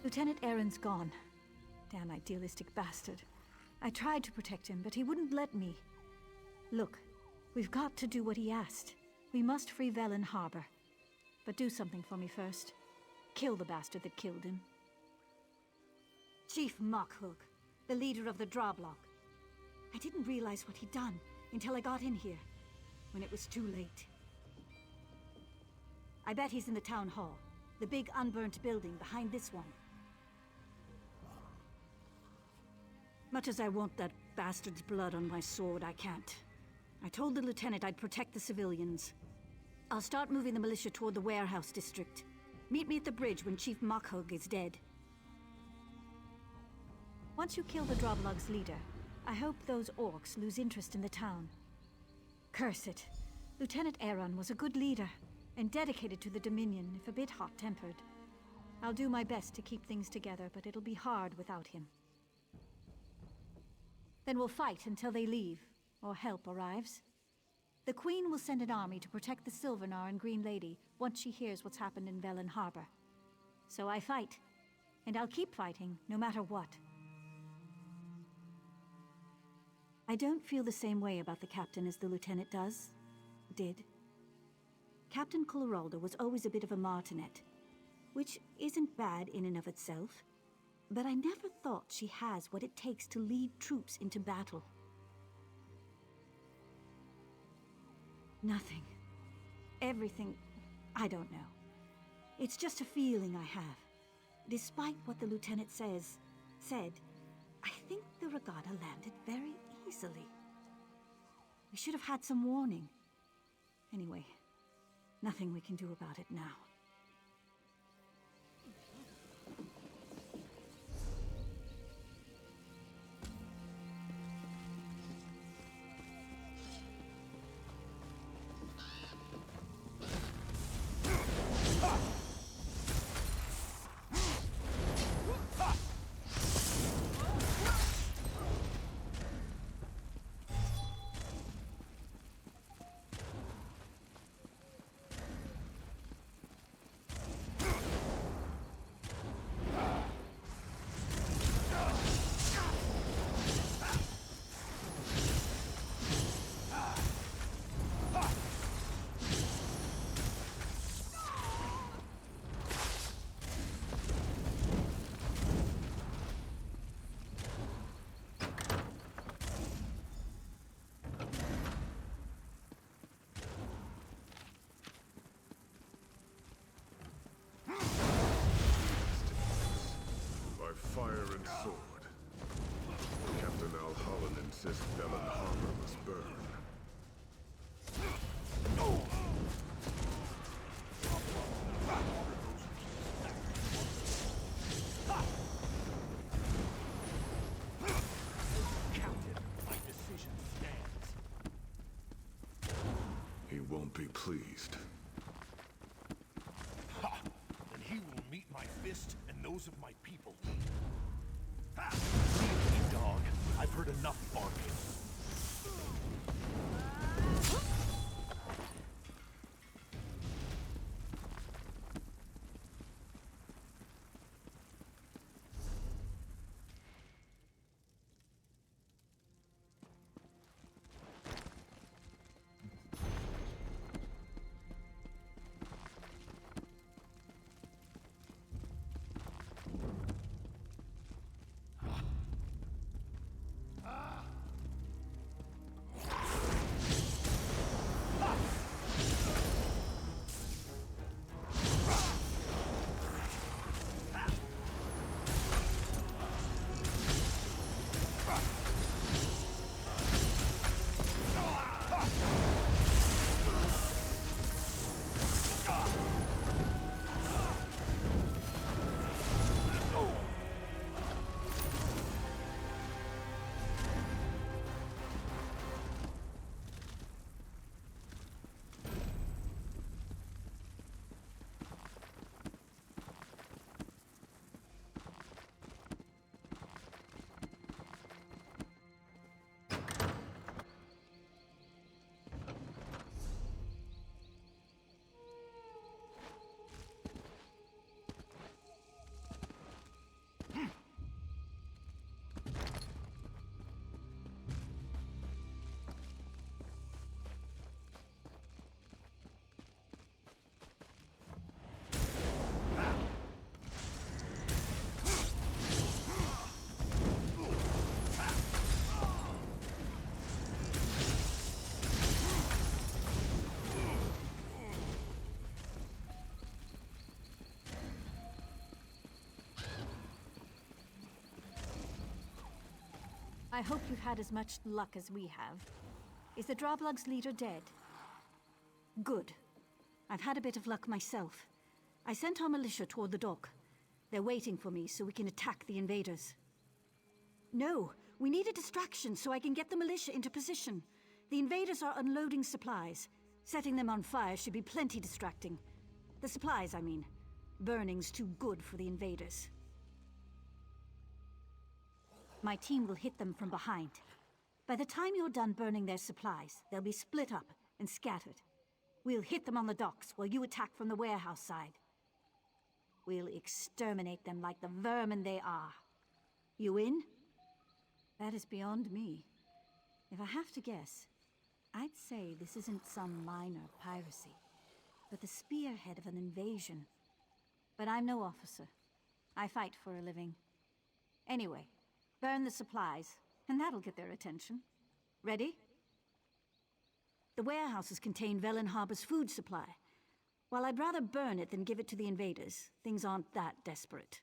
Lieutenant Aaron's gone. Damn idealistic bastard. I tried to protect him, but he wouldn't let me. Look, we've got to do what he asked. We must free Velen Harbor. But do something for me first. Kill the bastard that killed him. Chief Mockhook, the leader of the Drawblock. I didn't realize what he'd done until I got in here, when it was too late. I bet he's in the town hall, the big unburnt building behind this one. Much as I want that bastard's blood on my sword, I can't. I told the lieutenant I'd protect the civilians. I'll start moving the militia toward the warehouse district. Meet me at the bridge when Chief Mockhook is dead. Once you kill the Drawblog's leader, I hope those orcs lose interest in the town. Curse it. Lieutenant Aaron was a good leader, and dedicated to the Dominion, if a bit hot-tempered. I'll do my best to keep things together, but it'll be hard without him. Then we'll fight until they leave, or help arrives. The Queen will send an army to protect the Silvernar and Green Lady once she hears what's happened in Velen Harbor. So I fight, and I'll keep fighting, no matter what. I don't feel the same way about the captain as the lieutenant did. Captain Coloraldo was always a bit of a martinet, which isn't bad in and of itself, but I never thought she has what it takes to lead troops into battle. Nothing. Everything. I don't know. It's just a feeling I have. Despite what the lieutenant said, I think the regatta landed very easily. We should have had some warning. Anyway, nothing we can do about it now. Fire and sword. Captain Al-Holland insists Velen Harbor must burn. Captain, my decision stands. He won't be pleased. Ha! Then he will meet my fist and those of my people. Ha! Leave me, dog. I've heard enough barking. I hope you've had as much luck as we have. Is the Droblug's leader dead? Good. I've had a bit of luck myself. I sent our militia toward the dock. They're waiting for me so we can attack the invaders. No, we need a distraction so I can get the militia into position. The invaders are unloading supplies. Setting them on fire should be plenty distracting. The supplies, I mean. Burning's too good for the invaders. My team will hit them from behind. By the time you're done burning their supplies, they'll be split up and scattered. We'll hit them on the docks while you attack from the warehouse side. We'll exterminate them like the vermin they are. You in? That is beyond me. If I have to guess, I'd say this isn't some minor piracy, but the spearhead of an invasion. But I'm no officer. I fight for a living. Anyway, burn the supplies, and that'll get their attention. Ready? The warehouses contain Velen Harbor's food supply. While I'd rather burn it than give it to the invaders, things aren't that desperate.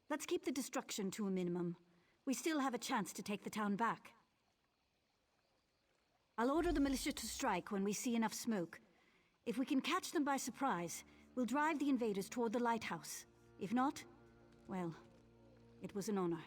Let's keep the destruction to a minimum. We still have a chance to take the town back. I'll order the militia to strike when we see enough smoke. If we can catch them by surprise, we'll drive the invaders toward the lighthouse. If not, well, it was an honor.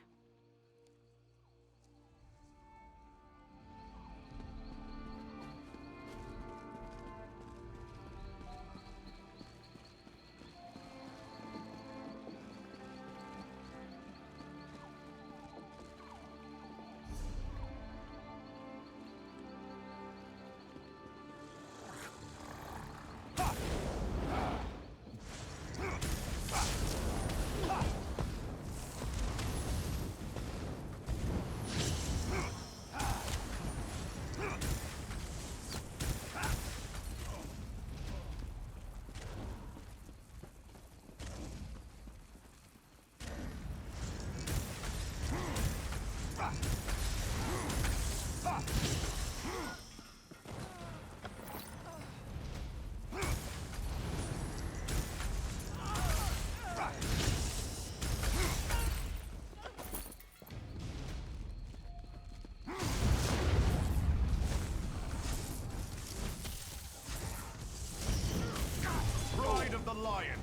Lion.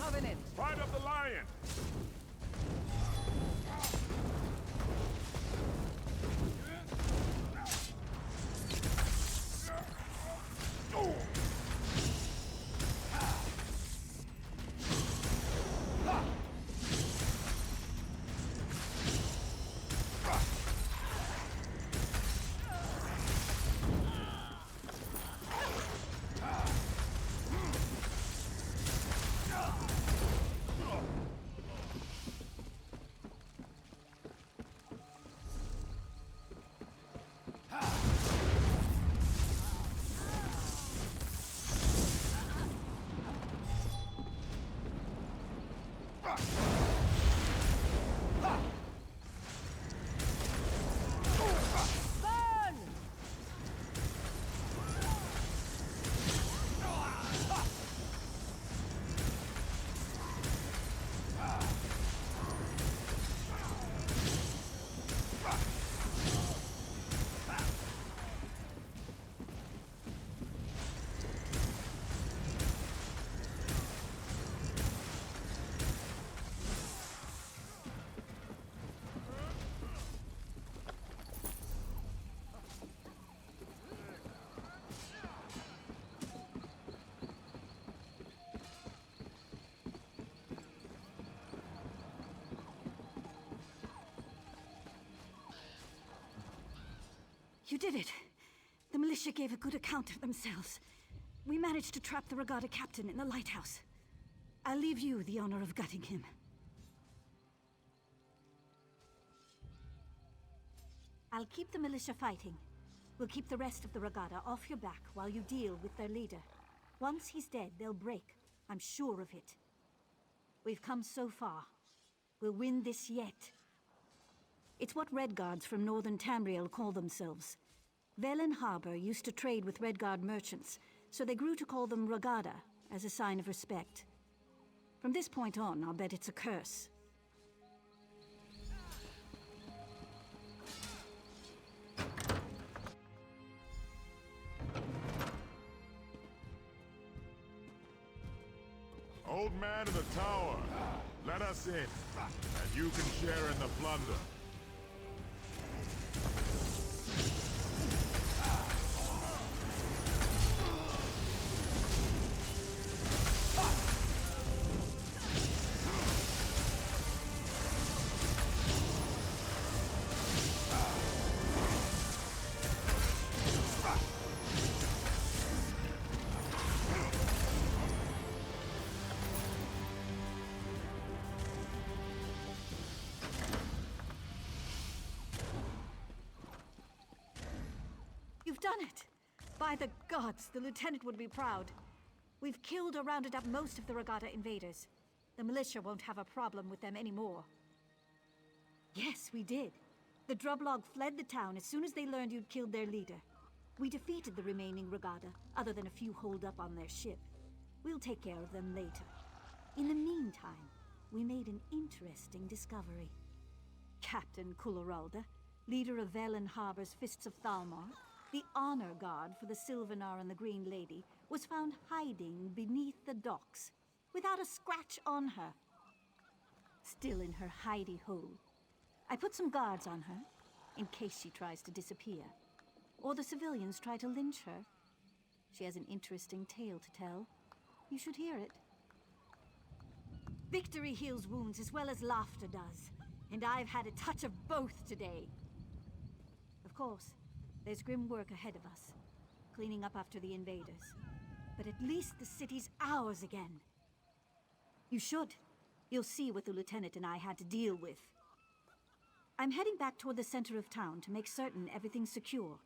Covenant! Pride of the Lion! You did it. The militia gave a good account of themselves. We managed to trap the Regatta captain in the lighthouse. I'll leave you the honor of gutting him. I'll keep the militia fighting. We'll keep the rest of the Regatta off your back while you deal with their leader. Once he's dead, they'll break. I'm sure of it. We've come so far. We'll win this yet. It's what Redguards from northern Tamriel call themselves. Velen Harbor used to trade with Redguard merchants, so they grew to call them Regatta, as a sign of respect. From this point on, I'll bet it's a curse. Old man in the tower, let us in, and you can share in the plunder. You've done it! By the gods, the lieutenant would be proud. We've killed or rounded up most of the Regatta invaders. The militia won't have a problem with them anymore. Yes, we did. The Drublog fled the town as soon as they learned you'd killed their leader. We defeated the remaining Regatta, other than a few holed up on their ship. We'll take care of them later. In the meantime, we made an interesting discovery. Captain Kuloralda, leader of Velen Harbor's Fists of Thalmor, the honor guard for the Sylvanar and the Green Lady, was found hiding beneath the docks, without a scratch on her. Still in her hidey hole. I put some guards on her, in case she tries to disappear. Or the civilians try to lynch her. She has an interesting tale to tell. You should hear it. Victory heals wounds as well as laughter does. And I've had a touch of both today. Of course, there's grim work ahead of us, cleaning up after the invaders. But at least the city's ours again. You should. You'll see what the lieutenant and I had to deal with. I'm heading back toward the center of town to make certain everything's secure.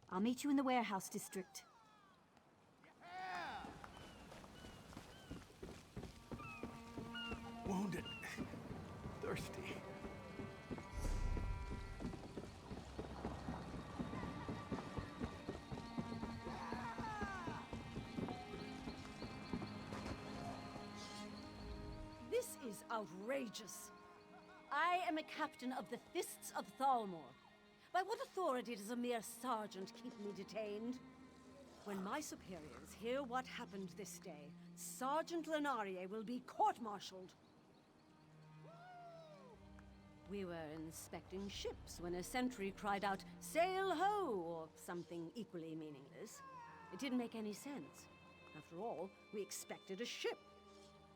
I'll meet you in the warehouse district. Wounded. Thirsty. This is outrageous. I am a captain of the Fists of Thalmor. By what authority does a mere sergeant keep me detained? When my superiors hear what happened this day, Sergeant Lenarie will be court-martialed. We were inspecting ships when a sentry cried out, "Sail ho!" or something equally meaningless. It didn't make any sense. After all, we expected a ship.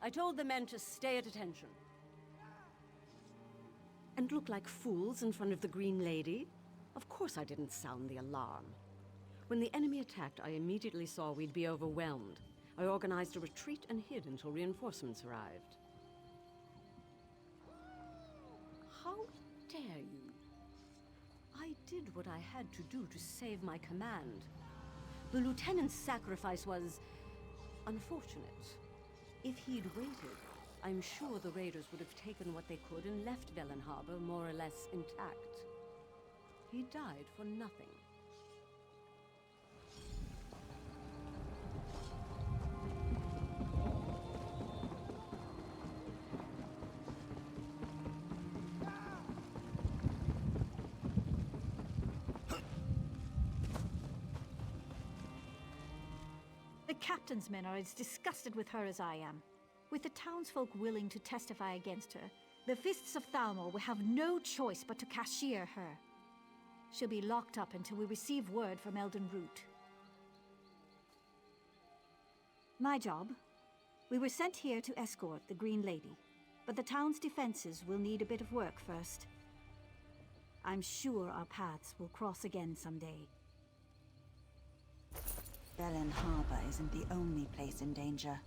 I told the men to stay at attention. And look like fools in front of the Green Lady? Of course I didn't sound the alarm. When the enemy attacked, I immediately saw we'd be overwhelmed. I organized a retreat and hid until reinforcements arrived. How dare you? I did what I had to do to save my command. The lieutenant's sacrifice was unfortunate. If he'd waited, I'm sure the raiders would have taken what they could and left Velen Harbor more or less intact. He died for nothing. The captain's men are as disgusted with her as I am. With the townsfolk willing to testify against her, the Fists of Thalmor will have no choice but to cashier her. She'll be locked up until we receive word from Elden Root. My job? We were sent here to escort the Green Lady, but the town's defenses will need a bit of work first. I'm sure our paths will cross again someday. Velen Harbor isn't the only place in danger.